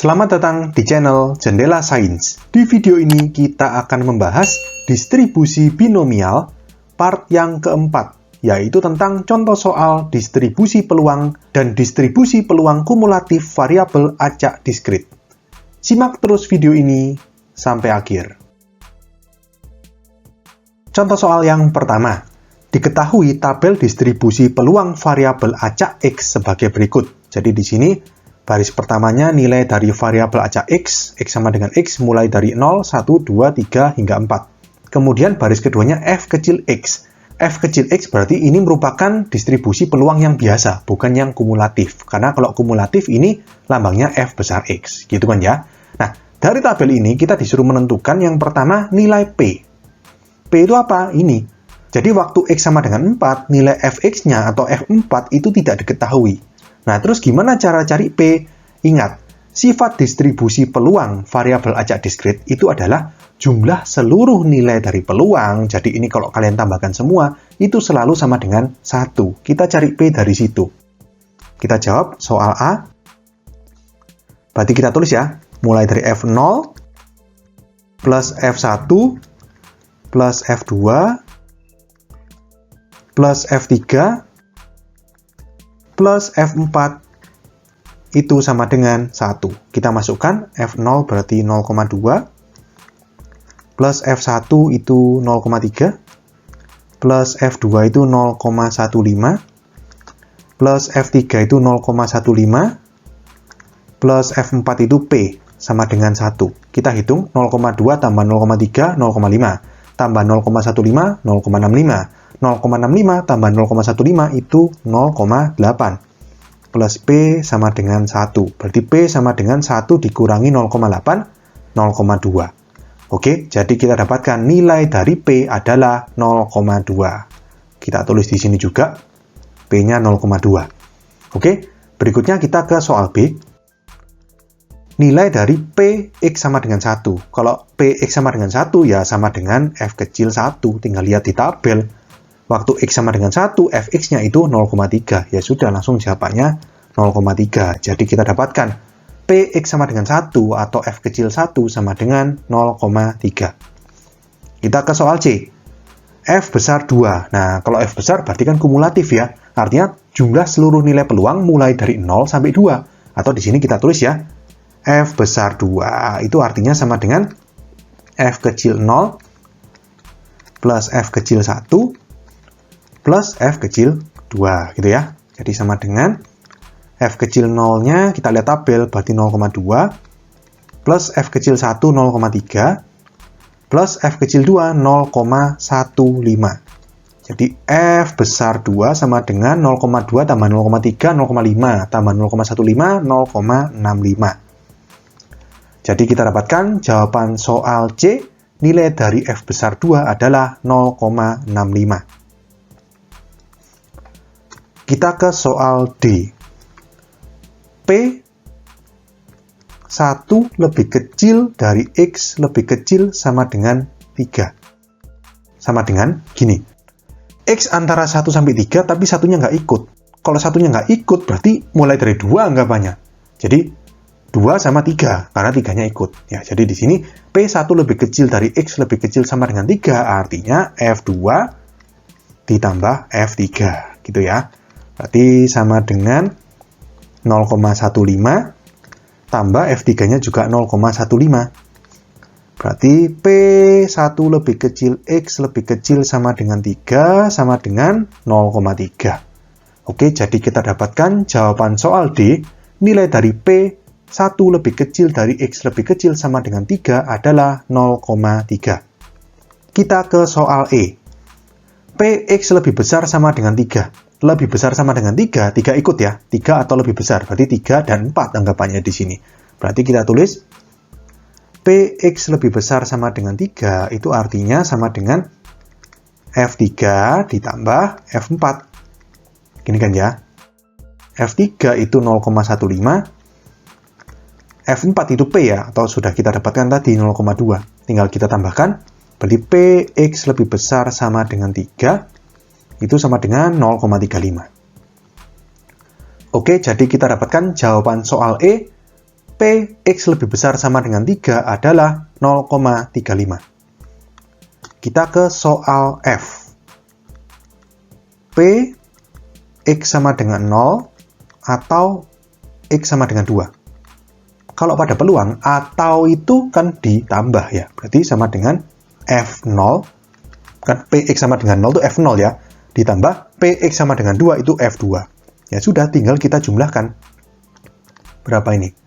Selamat datang di channel Jendela Sains. Di video ini kita akan membahas distribusi binomial part yang keempat, yaitu tentang contoh soal distribusi peluang dan distribusi peluang kumulatif variabel acak diskrit. Simak terus video ini sampai akhir. Contoh soal yang pertama. Diketahui tabel distribusi peluang variabel acak X sebagai berikut. Jadi di sini baris pertamanya nilai dari variabel acak X sama dengan X mulai dari 0, 1, 2, 3, hingga 4. Kemudian baris keduanya F kecil X. F kecil X berarti ini merupakan distribusi peluang yang biasa, bukan yang kumulatif. Karena kalau kumulatif ini lambangnya F besar X, gitu kan ya. Nah, dari tabel ini kita disuruh menentukan yang pertama nilai P. P itu apa? Ini. Jadi waktu X sama dengan 4, nilai Fx-nya atau F4 itu tidak diketahui. Nah, terus gimana cara cari P? Ingat, sifat distribusi peluang variabel acak diskrit itu adalah jumlah seluruh nilai dari peluang. Jadi ini kalau kalian tambahkan semua, itu selalu sama dengan 1. Kita cari P dari situ. Kita jawab soal A. Berarti kita tulis ya, mulai dari F0 plus F1 plus F2 plus F3 plus F4 itu sama dengan 1. Kita masukkan F0 berarti 0,2 plus F1 itu 0,3 plus F2 itu 0,15 plus F3 itu 0,15 plus F4 itu P sama dengan 1. Kita hitung 0,2 tambah 0,3, 0,5 tambah 0,15, 0,65 0,65 tambah 0,15 itu 0,8 plus P sama dengan 1. Berarti P sama dengan 1 dikurangi 0,8, 0,2. Oke, jadi kita dapatkan nilai dari P adalah 0,2. Kita tulis di sini juga P-nya 0,2. Oke, berikutnya kita ke soal B. Nilai dari P X sama dengan 1. Kalau P X sama dengan 1 ya sama dengan F kecil 1. Tinggal lihat di tabel. Waktu X sama dengan 1, Fx-nya itu 0,3. Ya sudah, langsung jawabannya 0,3. Jadi kita dapatkan Px sama dengan 1 atau F kecil 1 sama dengan 0,3. Kita ke soal C. F besar 2. Nah, kalau F besar berarti kan kumulatif ya. Artinya jumlah seluruh nilai peluang mulai dari 0 sampai 2. Atau di sini kita tulis ya, F besar 2. Itu artinya sama dengan F kecil 0 plus F kecil 1 plus F kecil 2, gitu ya. Jadi sama dengan F kecil 0-nya, kita lihat tabel, berarti 0,2, plus F kecil 1, 0,3, plus F kecil 2, 0,15. Jadi F besar 2 sama dengan 0,2 tambah 0,3, 0,5, tambah 0,15, 0,65. Jadi kita dapatkan jawaban soal C, nilai dari F besar 2 adalah 0,65. Kita ke soal D. P 1 lebih kecil dari X lebih kecil sama dengan 3. Sama dengan gini. X antara 1 sampai 3 tapi satunya nggak ikut. Kalau satunya nggak ikut berarti mulai dari 2 anggapannya. Jadi 2 sama 3 karena 3-nya ikut. Ya, jadi di sini P1 lebih kecil dari X lebih kecil sama dengan 3. Artinya F2 ditambah F3. Gitu ya. Berarti sama dengan 0,15 tambah F3-nya juga 0,15. Berarti P1 lebih kecil X lebih kecil sama dengan 3 sama dengan 0,3. Oke, jadi kita dapatkan jawaban soal D, nilai dari P1 lebih kecil dari X lebih kecil sama dengan 3 adalah 0,3. Kita ke soal E. Px lebih besar sama dengan 3. Lebih besar sama dengan 3 ikut ya. 3 atau lebih besar, berarti 3 dan 4 anggapannya di sini. Berarti kita tulis Px lebih besar sama dengan 3, itu artinya sama dengan F3 ditambah F4. Gini kan ya. F3 itu 0,15, F4 itu P ya, atau sudah kita dapatkan tadi 0,2. Tinggal kita tambahkan, berarti Px lebih besar sama dengan 3, itu sama dengan 0,35. Oke, jadi kita dapatkan jawaban soal E, P Px lebih besar sama dengan 3 adalah 0,35. Kita ke soal F. Px sama dengan 0 atau x sama dengan 2. Kalau pada peluang, atau itu kan ditambah ya. Berarti sama dengan F0. Kan Px sama dengan 0 itu F0 ya. Ditambah Px sama dengan 2 itu F2. Ya sudah, tinggal kita jumlahkan. Berapa ini?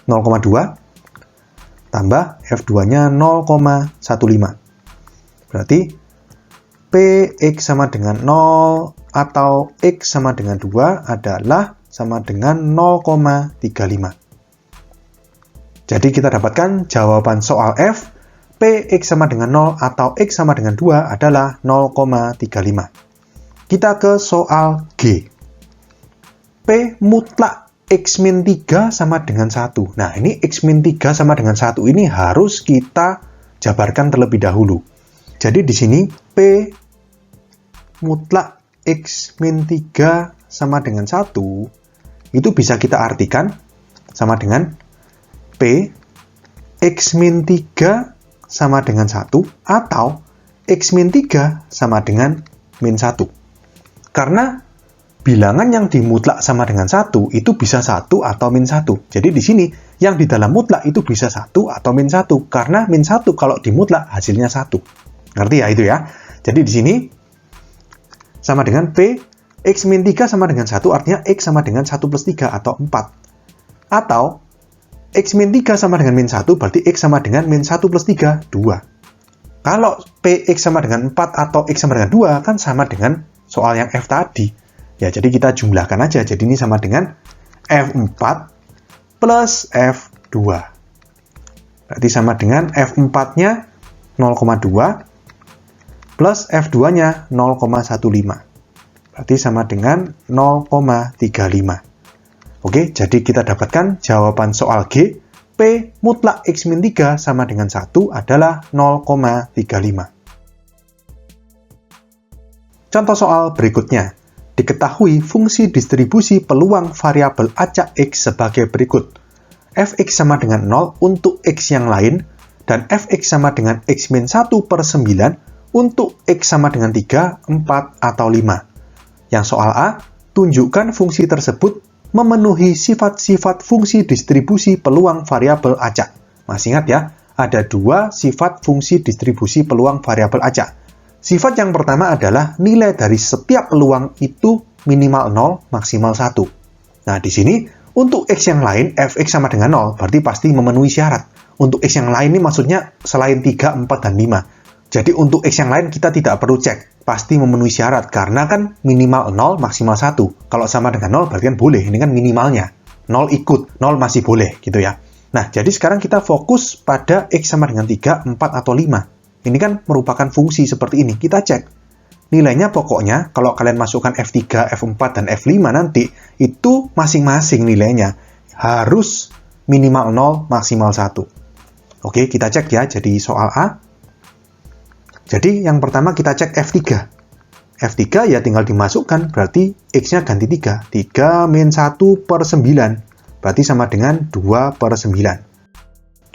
0,2 tambah F2-nya 0,15. Berarti Px sama dengan 0 atau x sama dengan 2 adalah sama dengan 0,35. Jadi kita dapatkan jawaban soal F, Px sama dengan 0 atau x sama dengan 2 adalah 0,35. Kita ke soal G. P mutlak x-3 sama dengan 1. Nah, ini x-3 sama dengan 1 ini harus kita jabarkan terlebih dahulu. Jadi di sini P mutlak x-3 sama dengan 1 itu bisa kita artikan sama dengan P x-3 sama dengan 1 atau x-3 sama dengan min 1. Karena bilangan yang dimutlak sama dengan 1 itu bisa 1 atau min 1. Jadi di sini yang di dalam mutlak itu bisa 1 atau min 1. Karena min 1 kalau dimutlak hasilnya 1. Ngerti ya itu ya? Jadi di sini sama dengan P x-3 sama dengan 1 artinya x sama dengan 1 plus 3 atau 4. Atau x-3 sama dengan min 1 berarti x sama dengan min 1 plus 3, 2. Kalau Px sama dengan 4 atau x sama dengan 2 kan sama dengan soal yang F tadi. Ya, jadi kita jumlahkan aja. Jadi ini sama dengan F4 plus F2. Berarti sama dengan F4-nya 0,2 plus F2-nya 0,15. Berarti sama dengan 0,35. Oke, jadi kita dapatkan jawaban soal G, P mutlak x-3 sama dengan 1 adalah 0,35. Contoh soal berikutnya. Diketahui fungsi distribusi peluang variabel acak x sebagai berikut. Fx sama dengan 0 untuk x yang lain, dan fx sama dengan x-1 per 9 untuk x sama dengan 3, 4, atau 5. Yang soal A, tunjukkan fungsi tersebut memenuhi sifat-sifat fungsi distribusi peluang variabel acak. Masih ingat ya, ada dua sifat fungsi distribusi peluang variabel acak. Sifat yang pertama adalah nilai dari setiap peluang itu minimal 0, maksimal 1. Nah, di sini untuk x yang lain, fx sama dengan 0, berarti pasti memenuhi syarat. Untuk x yang lain ini maksudnya selain 3, 4, dan 5. Jadi untuk x yang lain kita tidak perlu cek, pasti memenuhi syarat, karena kan minimal 0, maksimal 1. Kalau sama dengan 0 berarti kan boleh, ini kan minimalnya. 0 ikut, 0 masih boleh, gitu ya. Nah, jadi sekarang kita fokus pada x sama dengan 3, 4, atau 5. Ini kan merupakan fungsi seperti ini. Kita cek. Nilainya pokoknya, kalau kalian masukkan F3, F4, dan F5 nanti, itu masing-masing nilainya harus minimal 0, maksimal 1. Oke, kita cek ya. Jadi soal A. Jadi yang pertama kita cek F3. F3 ya tinggal dimasukkan, berarti X-nya ganti 3. 3 min 1 per 9. Berarti sama dengan 2 per 9.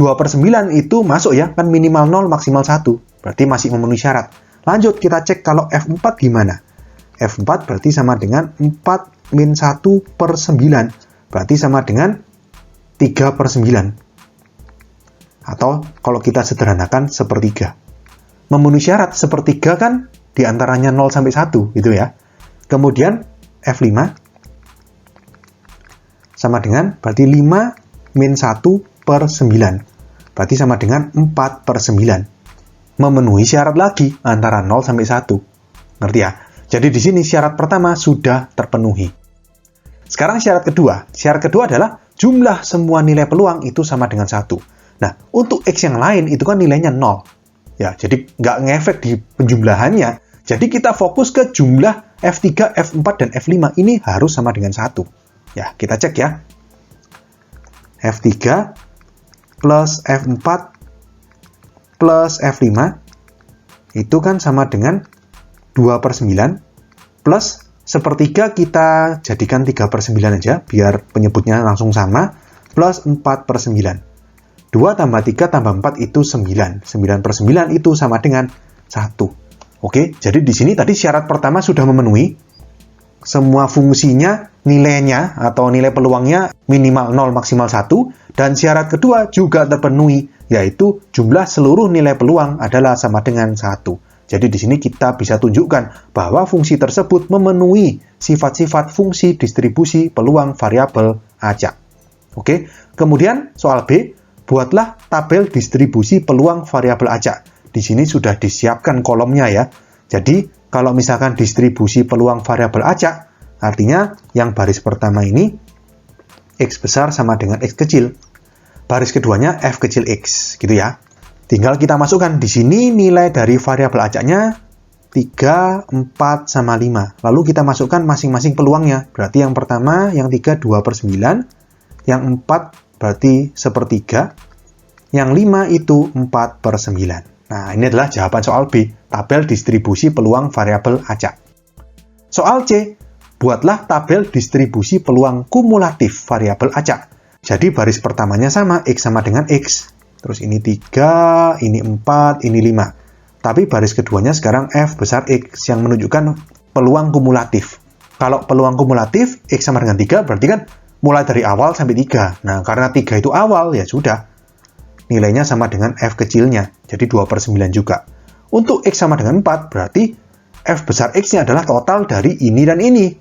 2 per 9 itu masuk ya, kan minimal 0, maksimal 1. Berarti masih memenuhi syarat. Lanjut, kita cek kalau F4 gimana? F4 berarti sama dengan 4 min 1 per 9. Berarti sama dengan 3 per 9. Atau kalau kita sederhanakan, sepertiga. Memenuhi syarat, sepertiga kan diantaranya 0 sampai 1, gitu ya. Kemudian F5 sama dengan, berarti 5 min 1 per 9. Berarti sama dengan 4 per 9. Memenuhi syarat lagi antara 0 sampai 1. Ngerti ya? Jadi di sini syarat pertama sudah terpenuhi. Sekarang syarat kedua. Syarat kedua adalah jumlah semua nilai peluang itu sama dengan 1. Nah, untuk X yang lain itu kan nilainya 0. Ya, jadi nggak ngefek di penjumlahannya. Jadi kita fokus ke jumlah F3, F4, dan F5 ini harus sama dengan 1. Ya, kita cek ya. F3 plus F4 plus F5 itu kan sama dengan 2 per 9 plus sepertiga kita jadikan 3 per 9 aja biar penyebutnya langsung sama. plus 4/9. 2 tambah 3 tambah 4 itu 9. 9/9 itu sama dengan 1. Oke, jadi di sini tadi syarat pertama sudah memenuhi. Semua fungsinya, nilainya atau nilai peluangnya minimal 0 maksimal 1. Dan syarat kedua juga terpenuhi, yaitu jumlah seluruh nilai peluang adalah sama dengan 1. Jadi di sini kita bisa tunjukkan bahwa fungsi tersebut memenuhi sifat-sifat fungsi distribusi peluang variabel acak. Oke, kemudian soal B, buatlah tabel distribusi peluang variabel acak. Di sini sudah disiapkan kolomnya ya. Jadi kalau misalkan distribusi peluang variabel acak, artinya yang baris pertama ini X besar sama dengan X kecil. Baris keduanya F kecil X, gitu ya. Tinggal kita masukkan di sini nilai dari variabel acaknya 3, 4, sama 5. Lalu kita masukkan masing-masing peluangnya. Berarti yang pertama, yang 3, 2/9. Yang 4 berarti 1/3. Yang 5 itu 4/9. Nah, ini adalah jawaban soal B, tabel distribusi peluang variabel acak. Soal C, buatlah tabel distribusi peluang kumulatif variabel acak. Jadi baris pertamanya sama, X sama dengan X. Terus ini 3, ini 4, ini 5. Tapi baris keduanya sekarang F besar X yang menunjukkan peluang kumulatif. Kalau peluang kumulatif, X sama dengan 3, berarti kan mulai dari awal sampai 3. Nah, karena 3 itu awal, ya sudah. Nilainya sama dengan F kecilnya, jadi 2/9 juga. Untuk X sama dengan 4, berarti F besar X-nya adalah total dari ini dan ini.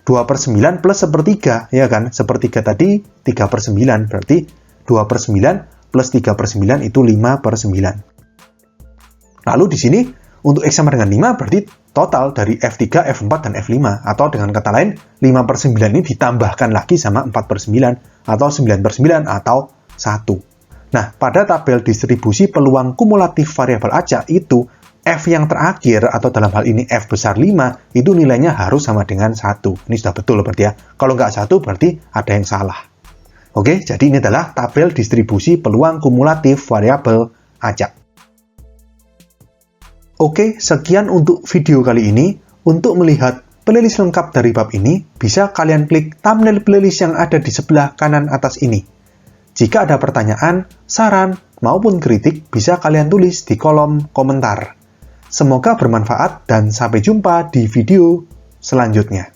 2/9 plus 1/3, ya kan? 1/3 tadi 3/9, berarti 2/9 plus 3/9 itu 5/9. Lalu di sini, untuk X sama dengan 5, berarti total dari F3, F4, dan F5. Atau dengan kata lain, 5/9 ini ditambahkan lagi sama 4/9, atau 9/9, atau 1. Nah, pada tabel distribusi peluang kumulatif variabel acak itu, F yang terakhir, atau dalam hal ini F besar 5, itu nilainya harus sama dengan 1. Ini sudah betul berarti ya. Kalau nggak 1, berarti ada yang salah. Oke, jadi ini adalah tabel distribusi peluang kumulatif variabel acak. Oke, sekian untuk video kali ini. Untuk melihat playlist lengkap dari bab ini, bisa kalian klik thumbnail playlist yang ada di sebelah kanan atas ini. Jika ada pertanyaan, saran, maupun kritik, bisa kalian tulis di kolom komentar. Semoga bermanfaat dan sampai jumpa di video selanjutnya.